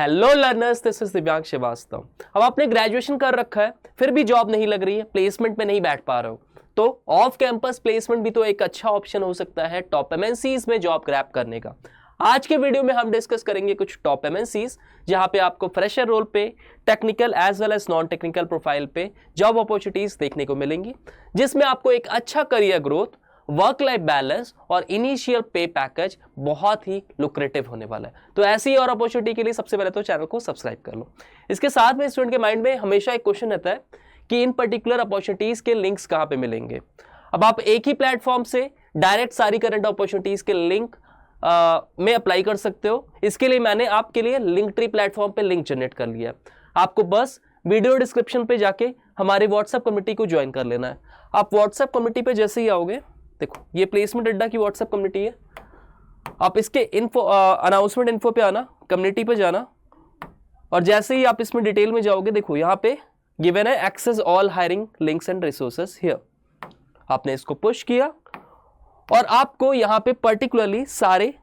Hello learners, this is दिव्यांग श्रीवास्तव। अब आपने ग्रेजुएशन कर रखा है, फिर भी जॉब नहीं लग रही है, प्लेसमेंट में नहीं बैठ पा रहे हो, तो ऑफ कैंपस प्लेसमेंट भी तो एक अच्छा ऑप्शन हो सकता है टॉप एमएनसीज में जॉब क्रैप करने का। आज के वीडियो में हम डिस्कस करेंगे कुछ टॉप एमएनसीज जहां पे आपको फ्रेशर रोल पे, technical as well as non technical profile पे जॉब अपॉर्चुनिटीज देखने को मिलेंगी, जिसमें आपको एक अच्छा career growth, work life balance और इनिशियल पे पैकेज बहुत ही लुक्रेटिव होने वाला है। तो ऐसी और अपॉर्चुनिटी के लिए सबसे पहले तो चैनल को सब्सक्राइब कर लो। इसके साथ में स्टूडेंट के माइंड में हमेशा एक क्वेश्चन रहता है कि इन पर्टिकुलर अपॉर्चुनिटीज के लिंक्स कहाँ पे मिलेंगे। अब आप एक ही प्लेटफॉर्म से डायरेक्ट सारी करंट अपॉर्चुनिटीज के लिंक में अप्लाई कर सकते हो। इसके लिए मैंने आपके लिए लिंकट्री प्लेटफॉर्म पे लिंक जनरेट कर लिया। आपको बस वीडियो डिस्क्रिप्शन पे जाके हमारे व्हाट्सएप कम्युनिटी को ज्वाइन कर लेना है। आप व्हाट्सएप कम्युनिटी पे जैसे ही आओगे, देखो ये प्लेसमेंट अड्डा की व्हाट्सएप कम्युनिटी है। आप इसके इन्फो अनाउंसमेंट इन्फो पे आना, कम्युनिटी पे जाना, और जैसे ही आप इसमें डिटेल में जाओगे, देखो यहाँ पे गिवन है access all hiring links and resources here. आपने इसको पुश किया और आपको यहाँ पे पर्टिकुलरली सारे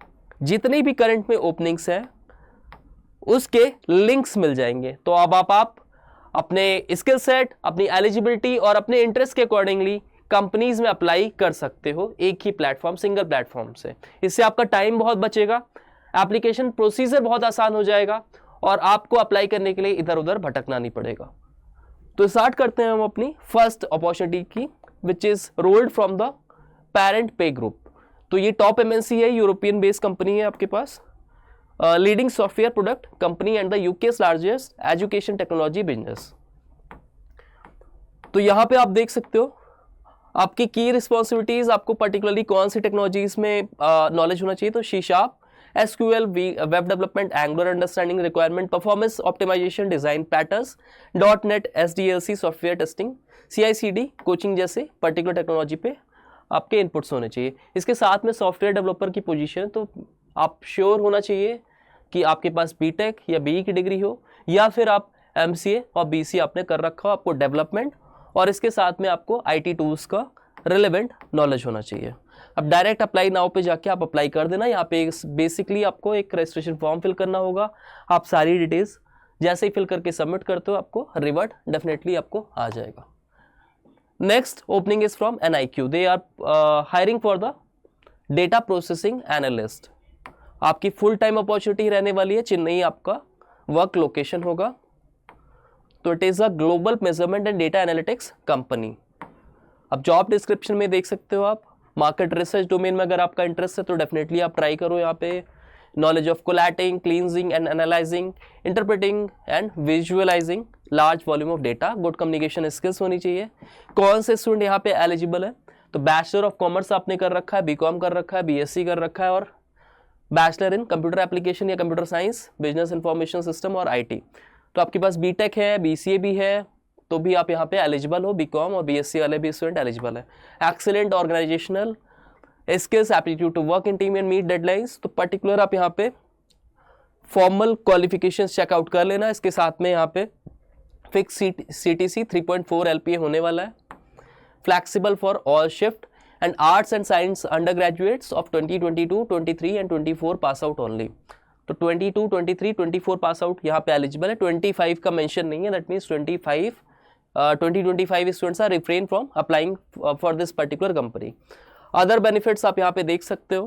जितने भी करंट में ओपनिंग्स हैं उसके लिंक्स मिल जाएंगे। तो अब आप अपने स्किल सेट, अपनी एलिजिबिलिटी और अपने इंटरेस्ट के अकॉर्डिंगली कंपनीज में अप्लाई कर सकते हो एक ही प्लेटफॉर्म, सिंगल प्लेटफॉर्म से। इससे आपका टाइम बहुत बचेगा, एप्लीकेशन प्रोसीजर बहुत आसान हो जाएगा और आपको अप्लाई करने के लिए इधर उधर भटकना नहीं पड़ेगा। तो स्टार्ट करते हैं हम अपनी फर्स्ट अपॉर्चुनिटी की, which is rolled from the parent पे ग्रुप। तो ये टॉप एमएनसी है, यूरोपियन बेस्ड कंपनी है आपके पास, leading software product company and the UK's largest education technology business. तो यहां पे आप देख सकते हो आपकी की रिस्पॉन्सिबिलिटीज, आपको पर्टिकुलरली कौन सी टेक्नोलॉजीज में नॉलेज होना चाहिए। तो C sharp, SQL, web development, Angular understanding requirement, performance optimisation, design patterns, .NET, SDLC, software testing, CI/CD coaching जैसे पर्टिकुलर टेक्नोलॉजी पे आपके इनपुट्स होने चाहिए। इसके साथ में सॉफ्टवेयर डेवलपर की पोजीशन है, तो आप श्योर होना चाहिए कि आपके पास बीटेक या BE की डिग्री हो, या फिर आप MCA और BCA आपने कर रखा हो, आपको डेवलपमेंट और इसके साथ में आपको IT टूल्स का रिलेवेंट नॉलेज होना चाहिए। अब डायरेक्ट अप्लाई नाउ पे जाके आप अप्लाई कर देना। यहाँ पे बेसिकली आपको एक रजिस्ट्रेशन फॉर्म फिल करना होगा। आप सारी डिटेल्स जैसे ही फिल करके सबमिट करते हो, आपको रिवर्ट डेफिनेटली आपको आ जाएगा। Next opening is from NIQ। They are hiring for the data processing analyst. आपकी फुल टाइम अपॉर्चुनिटी रहने वाली है, चेन्नई आपका वर्क लोकेशन होगा। तो it is a global measurement and data analytics company. अब जॉब डिस्क्रिप्शन में देख सकते हो आप, मार्केट रिसर्च डोमेन में अगर आपका इंटरेस्ट है तो डेफिनेटली आप ट्राई करो। यहाँ पे knowledge of collating, cleansing and analysing, interpreting and visualising large volume of data, good communication skills होनी चाहिए। कौन से स्टूडेंट यहाँ पे एलिजिबल है, तो बैचलर ऑफ कॉमर्स आपने कर रखा है, BCom कर रखा है, BSc कर रखा है, और बैचलर इन कंप्यूटर एप्लीकेशन या computer science, business information system और IT। तो आपके पास बीटेक है, BCA भी है, तो भी आप यहाँ पे एलिजिबल हो। BCom और BSc वाले भी स्टूडेंट एलिजिबल है। Excellent organisational skills, aptitude to work in team and meet deadlines. तो पर्टिकुलर आप यहाँ पे फॉर्मल क्वालिफिकेशंस चेकआउट कर लेना। इसके साथ में यहाँ पे फिक्स CTC 3.4 LPA होने वाला है। Flexible for all shift and arts and science under graduates of 2022, 23 and 24 pass out only. तो 22, 23, 24 पास आउट यहाँ पे एलिजिबल है। 25 का मेंशन नहीं है, that means 2025 students are refrain from applying for this particular company. Other benefits आप यहाँ पे देख सकते हो।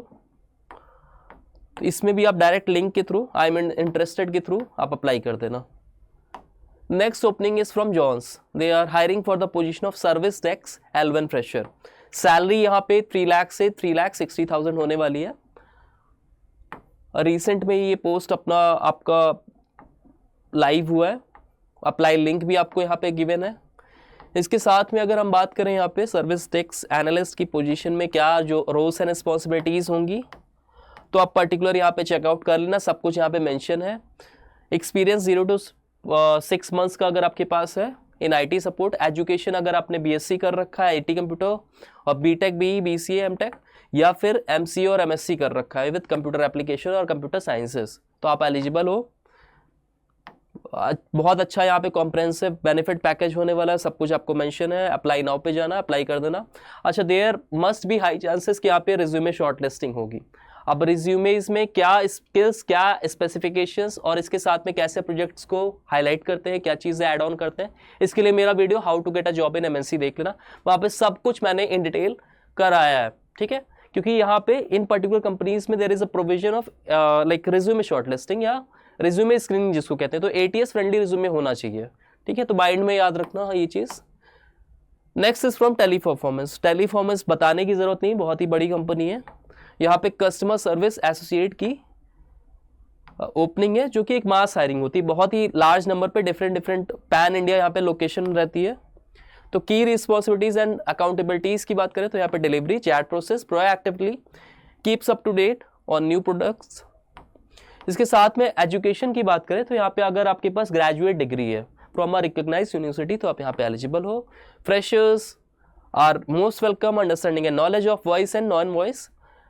तो इसमें भी आप डायरेक्ट लिंक के थ्रू, आई एम इंटरेस्टेड के थ्रू आप अप्लाई कर देना। Next opening is from Johns. They are hiring for the position of service desk L1 fresher. Salary यहाँ पे 3 लाख से 3,60,000 होने वाली है। रिसेंट में ये पोस्ट आपका लाइव हुआ है। अप्लाई लिंक भी आपको यहाँ पे गिवन है। इसके साथ में अगर हम बात करें यहाँ पे सर्विस डेस्क एनालिस्ट की पोजीशन में क्या जो रोल्स एंड रिस्पॉन्सिबिलिटीज होंगी, तो आप पर्टिकुलर यहाँ पे चेकआउट कर लेना। सब कुछ यहाँ पे मेंशन है। एक्सपीरियंस 0 to 6 मंथ्स का अगर आपके पास है इन IT सपोर्ट। एजुकेशन अगर आपने BSc कर रखा है IT कंप्यूटर और BTech, BE, BCA, MTech या फिर MCA और MSc कर रखा है विद कंप्यूटर एप्लीकेशन और कंप्यूटर साइंसेस, तो आप एलिजिबल हो। बहुत अच्छा यहाँ पे कॉम्प्रहेंसिव बेनिफिट पैकेज होने वाला है। सब कुछ आपको मेंशन है। अप्लाई नाउ पे जाना, अप्लाई कर देना। अच्छा, there must be high chances कि यहाँ पे रिज्यूमे शॉर्ट लिस्टिंग होगी। अब रिज्यूमेज में क्या स्किल्स, क्या स्पेसिफिकेशंस और इसके साथ में कैसे प्रोजेक्ट्स को हाईलाइट करते हैं, क्या चीज़ें ऐड ऑन करते हैं, इसके लिए मेरा video how to get a job in MNC देख लेना, वहाँ पे सब कुछ मैंने इन डिटेल कराया है, ठीक है। क्योंकि यहाँ पे इन पर्टिकुलर कंपनीज में there is a provision of like resume shortlisting या रिज्यूमे स्क्रीनिंग जिसको कहते हैं, तो एटीएस फ्रेंडली रिज्यूमे होना चाहिए, ठीक है। तो माइंड में याद रखना ये चीज़। Next is from Teleperformance. Teleperformance बताने की जरूरत नहीं, बहुत ही बड़ी कंपनी है। यहाँ पे कस्टमर सर्विस एसोसिएट की ओपनिंग है, जो कि एक मास हायरिंग होती है, बहुत ही लार्ज नंबर पे डिफरेंट पैन इंडिया यहाँ पे लोकेशन रहती है। तो की रिस्पॉन्सिबिलिटीज एंड अकाउंटेबिलिटीज की बात करें तो यहाँ पे delivery, chat process, proactively keeps up to date on new products. इसके साथ में एजुकेशन की बात करें तो यहाँ पे अगर आपके पास ग्रेजुएट डिग्री है फ्रॉम अ रिकॉग्नाइज्ड यूनिवर्सिटी तो आप यहाँ पे एलिजिबल हो। Freshers are most welcome, understanding and knowledge of voice and non voice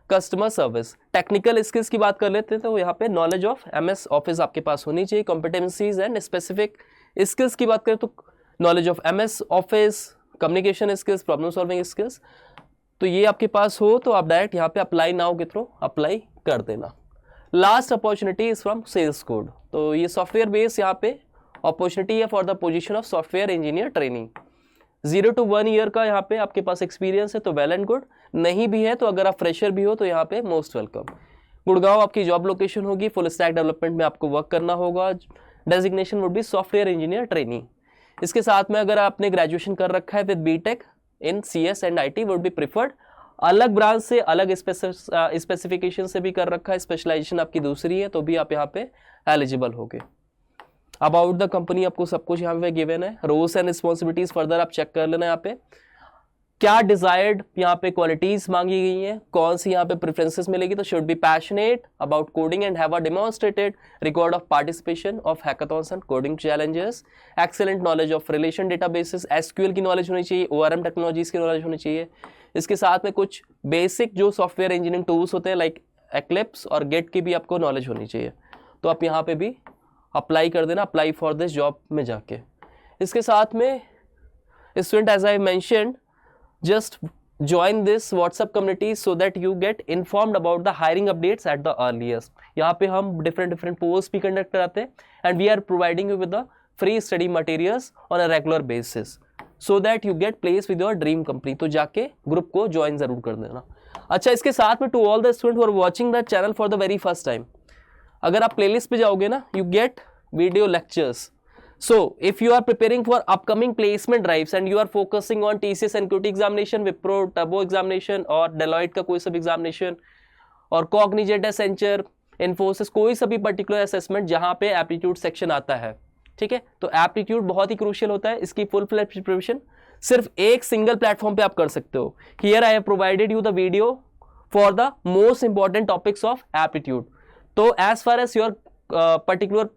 customer service. Technical skills की बात कर लेते हैं तो यहाँ पे नॉलेज ऑफ एमएस ऑफिस आपके पास होनी चाहिए। कॉम्पिटेंसीज एंड स्पेसिफिक स्किल्स की बात करें तो knowledge of MS office, communication skills, problem solving skills, तो ये आपके पास हो तो आप डायरेक्ट यहाँ पे अप्लाई नाउ के थ्रू अप्लाई कर देना। Last opportunity is from sales code. तो ये सॉफ्टवेयर बेस यहाँ पे अपॉर्चुनिटी है for the position of software engineer training. 0 to 1 year का यहाँ पे आपके पास एक्सपीरियंस है तो वेल एंड गुड, नहीं भी है तो अगर आप फ्रेशर भी हो तो यहाँ पे मोस्ट वेलकम। गुड़गांव आपकी जॉब लोकेशन होगी, फुल स्टैक डेवलपमेंट में आपको वर्क करना होगा। Designation would be software engineer training. इसके साथ में अगर आपने ग्रेजुएशन कर रखा है with BTech in CS and IT would be preferred. अलग ब्रांच से, अलग स्पेसिफिकेशन से भी कर रखा है, स्पेशलाइजेशन आपकी दूसरी है तो भी आप यहाँ पे एलिजिबल होगे। अबाउट द कंपनी आपको सब कुछ यहाँ पे गिवन है। रोल्स एंड रिस्पॉन्सिबिलिटीज फर्दर आप चेक कर लेना। यहाँ पे क्या डिजायर्ड यहाँ पे क्वालिटीज मांगी गई हैं, कौन सी यहाँ पे प्रेफरेंसेस मिलेगी, तो should be passionate about coding and have a demonstrated record of participation of hackathons and coding challenges, excellent knowledge of relation databases, SQL की नॉलेज होनी चाहिए, ओआरएम टेक्नोलॉजीज की नॉलेज होनी चाहिए। इसके साथ में कुछ बेसिक जो सॉफ्टवेयर इंजीनियरिंग टूल्स होते हैं लाइक एक्लिप्स और गेट की भी आपको नॉलेज होनी चाहिए। तो आप यहाँ पे भी अप्लाई कर देना, अप्लाई फॉर दिस जॉब में जाके। इसके साथ में student as I mentioned just join this WhatsApp community so that you get informed about the hiring updates at the earliest. यहाँ पे हम different posts भी conduct कराते हैं and we are providing you with the free study materials on a regular basis so that you get placed with your dream company. तो जाके group को join जरूर कर देना। अच्छा, इसके साथ में to all the students who are watching the channel for the very first time, अगर आप प्लेलिस्ट पे जाओगे ना, you get video lectures. So, if you are preparing for upcoming placement drives and you are focusing on TCS NQT examination, Wipro Turbo examination और Deloitte का कोई सब examination और Cognizant, Accenture, Infosys, कोई सभी particular assessment जहाँ पे aptitude section आता है, ठीक है, तो aptitude बहुत ही crucial होता है। इसकी full fledged preparation सिर्फ एक single platform पे आप कर सकते हो। Here I have provided you the video for the most important topics of aptitude. तो as far as your particular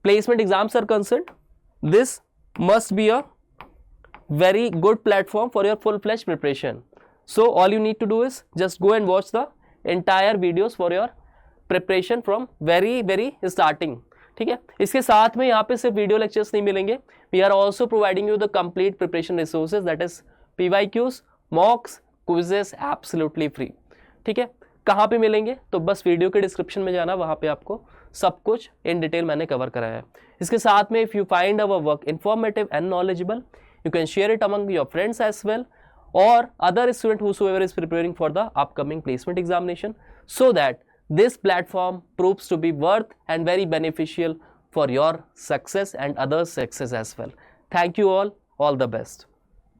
placement exams are concerned, this must be a very good platform for your full-fledged preparation. So all you need to do is just go and watch the entire videos for your preparation from very starting. ठीक है, इसके साथ में यहाँ पे सिर्फ video lectures नहीं मिलेंगे, we are also providing you the complete preparation resources, that is PYQs, mocks, quizzes, absolutely free. ठीक है, कहाँ पे मिलेंगे तो बस वीडियो के डिस्क्रिप्शन में जाना, वहाँ पे आपको सब कुछ इन डिटेल मैंने कवर कराया है। इसके साथ में if you find our work informative and knowledgeable, you can share it among your friends as well और other student whosoever is preparing for the upcoming placement examination, so that this platform proves to be worth and very beneficial for your success and others' success as well. Thank you all the best.